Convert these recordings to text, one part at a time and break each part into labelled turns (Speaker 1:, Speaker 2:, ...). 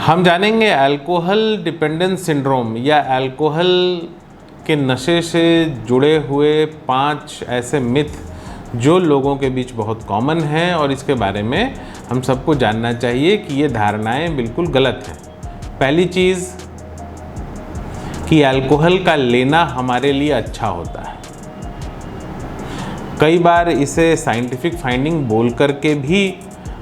Speaker 1: हम जानेंगे alcohol dependence syndrome या अल्कोहल के नशे से जुड़े हुए 5 ऐसे मिथ जो लोगों के बीच बहुत कॉमन हैं और इसके बारे में हम सबको जानना चाहिए कि ये धारणाएं बिल्कुल गलत हैं। पहली चीज़ कि अल्कोहल का लेना हमारे लिए अच्छा होता है। कई बार इसे साइंटिफिक फाइंडिंग बोल करके भी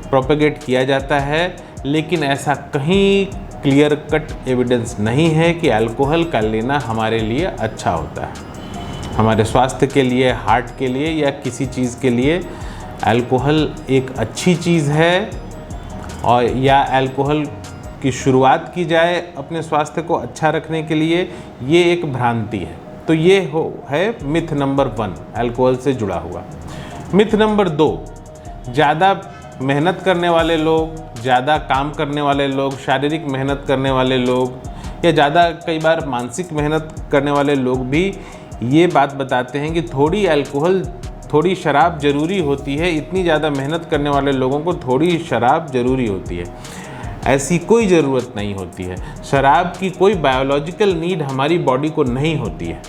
Speaker 1: प्रोपेगेट किया जाता है, लेकिन ऐसा कहीं क्लियर कट एविडेंस नहीं है कि अल्कोहल का लेना हमारे लिए अच्छा होता है। हमारे स्वास्थ्य के लिए, हार्ट के लिए या किसी चीज़ के लिए अल्कोहल एक अच्छी चीज़ है, और या अल्कोहल की शुरुआत की जाए अपने स्वास्थ्य को अच्छा रखने के लिए, ये एक भ्रांति है। तो ये है मिथ नंबर 1 अल्कोहल से जुड़ा हुआ। मिथ नंबर 2, ज़्यादा मेहनत करने वाले लोग, ज़्यादा काम करने वाले लोग, शारीरिक मेहनत करने वाले लोग या ज़्यादा कई बार मानसिक मेहनत करने वाले लोग भी ये बात बताते हैं कि थोड़ी शराब ज़रूरी होती है। इतनी ज़्यादा मेहनत करने वाले लोगों को थोड़ी शराब ज़रूरी होती है। ऐसी कोई ज़रूरत नहीं होती है। शराब की कोई बायोलॉजिकल नीड हमारी बॉडी को नहीं होती है।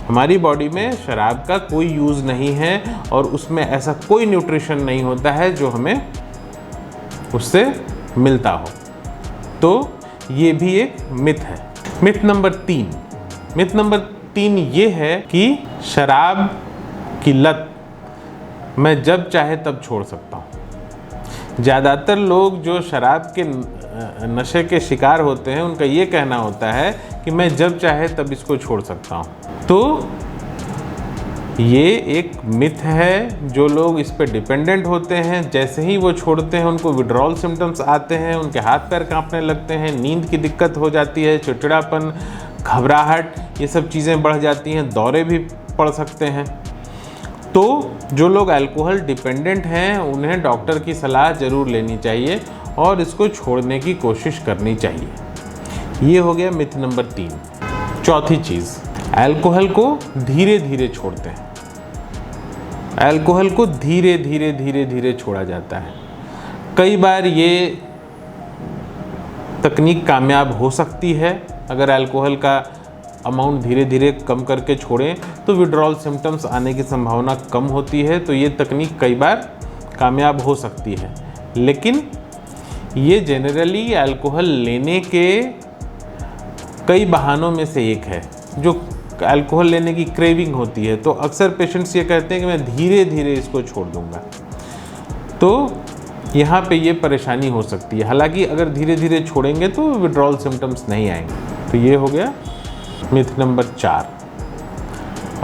Speaker 1: हमारी बॉडी में शराब का कोई यूज़ नहीं है और उसमें ऐसा कोई न्यूट्रिशन नहीं होता है जो हमें उससे मिलता हो। तो ये भी एक मिथ है। मिथ नंबर 3 ये है कि शराब की लत मैं जब चाहे तब छोड़ सकता हूँ। ज़्यादातर लोग जो शराब के नशे के शिकार होते हैं उनका ये कहना होता है कि मैं जब चाहे तब इसको छोड़ सकता हूँ। तो ये एक मिथ है। जो लोग इस पे डिपेंडेंट होते हैं, जैसे ही वो छोड़ते हैं उनको विड्रॉल सिम्टम्स आते हैं, उनके हाथ पैर कांपने लगते हैं, नींद की दिक्कत हो जाती है, चिड़चिड़ापन, घबराहट, ये सब चीज़ें बढ़ जाती हैं, दौरे भी पड़ सकते हैं। तो जो लोग अल्कोहल डिपेंडेंट हैं उन्हें डॉक्टर की सलाह ज़रूर लेनी चाहिए और इसको छोड़ने की कोशिश करनी चाहिए। ये हो गया मिथ नंबर 3। चौथी चीज़, अल्कोहल को धीरे धीरे छोड़ते हैं। अल्कोहल को धीरे धीरे छोड़ा जाता है। कई बार ये तकनीक कामयाब हो सकती है। अगर अल्कोहल का अमाउंट धीरे धीरे कम करके छोड़ें तो विड्रॉल सिम्टम्स आने की संभावना कम होती है। तो ये तकनीक कई बार कामयाब हो सकती है, लेकिन ये जनरली अल्कोहल लेने के कई बहानों में से एक है। जो अल्कोहल लेने की क्रेविंग होती है, तो अक्सर पेशेंट्स ये कहते हैं कि मैं धीरे धीरे इसको छोड़ दूंगा। तो यहाँ पे ये परेशानी हो सकती है। हालांकि अगर धीरे धीरे छोड़ेंगे तो विड्रॉल सिम्टम्स नहीं आएंगे। तो ये हो गया मिथ नंबर 4।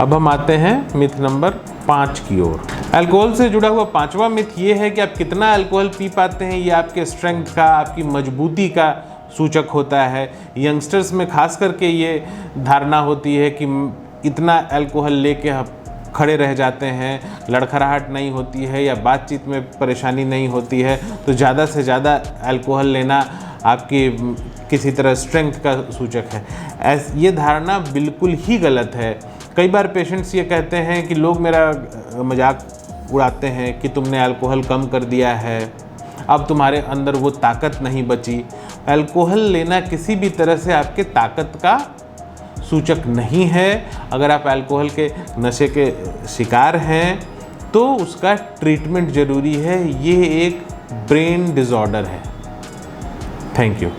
Speaker 1: अब हम आते हैं मिथ नंबर 5 की ओर। अल्कोहल से जुड़ा हुआ 5वां मिथ ये है कि आप कितना अल्कोहल पी पाते हैं ये आपके स्ट्रेंथ का, आपकी मजबूती का सूचक होता है। यंगस्टर्स में खास करके ये धारणा होती है कि इतना अल्कोहल लेके खड़े रह जाते हैं, लड़खड़ाहट नहीं होती है या बातचीत में परेशानी नहीं होती है, तो ज़्यादा से ज़्यादा अल्कोहल लेना आपकी किसी तरह स्ट्रेंथ का सूचक है। ये धारणा बिल्कुल ही गलत है। कई बार पेशेंट्स ये कहते हैं कि लोग मेरा मजाक उड़ाते हैं कि तुमने अल्कोहल कम कर दिया है, अब तुम्हारे अंदर वो ताकत नहीं बची। अल्कोहल लेना किसी भी तरह से आपके ताकत का सूचक नहीं है। अगर आप अल्कोहल के नशे के शिकार हैं तो उसका ट्रीटमेंट ज़रूरी है। ये एक ब्रेन डिसऑर्डर है। Thank you.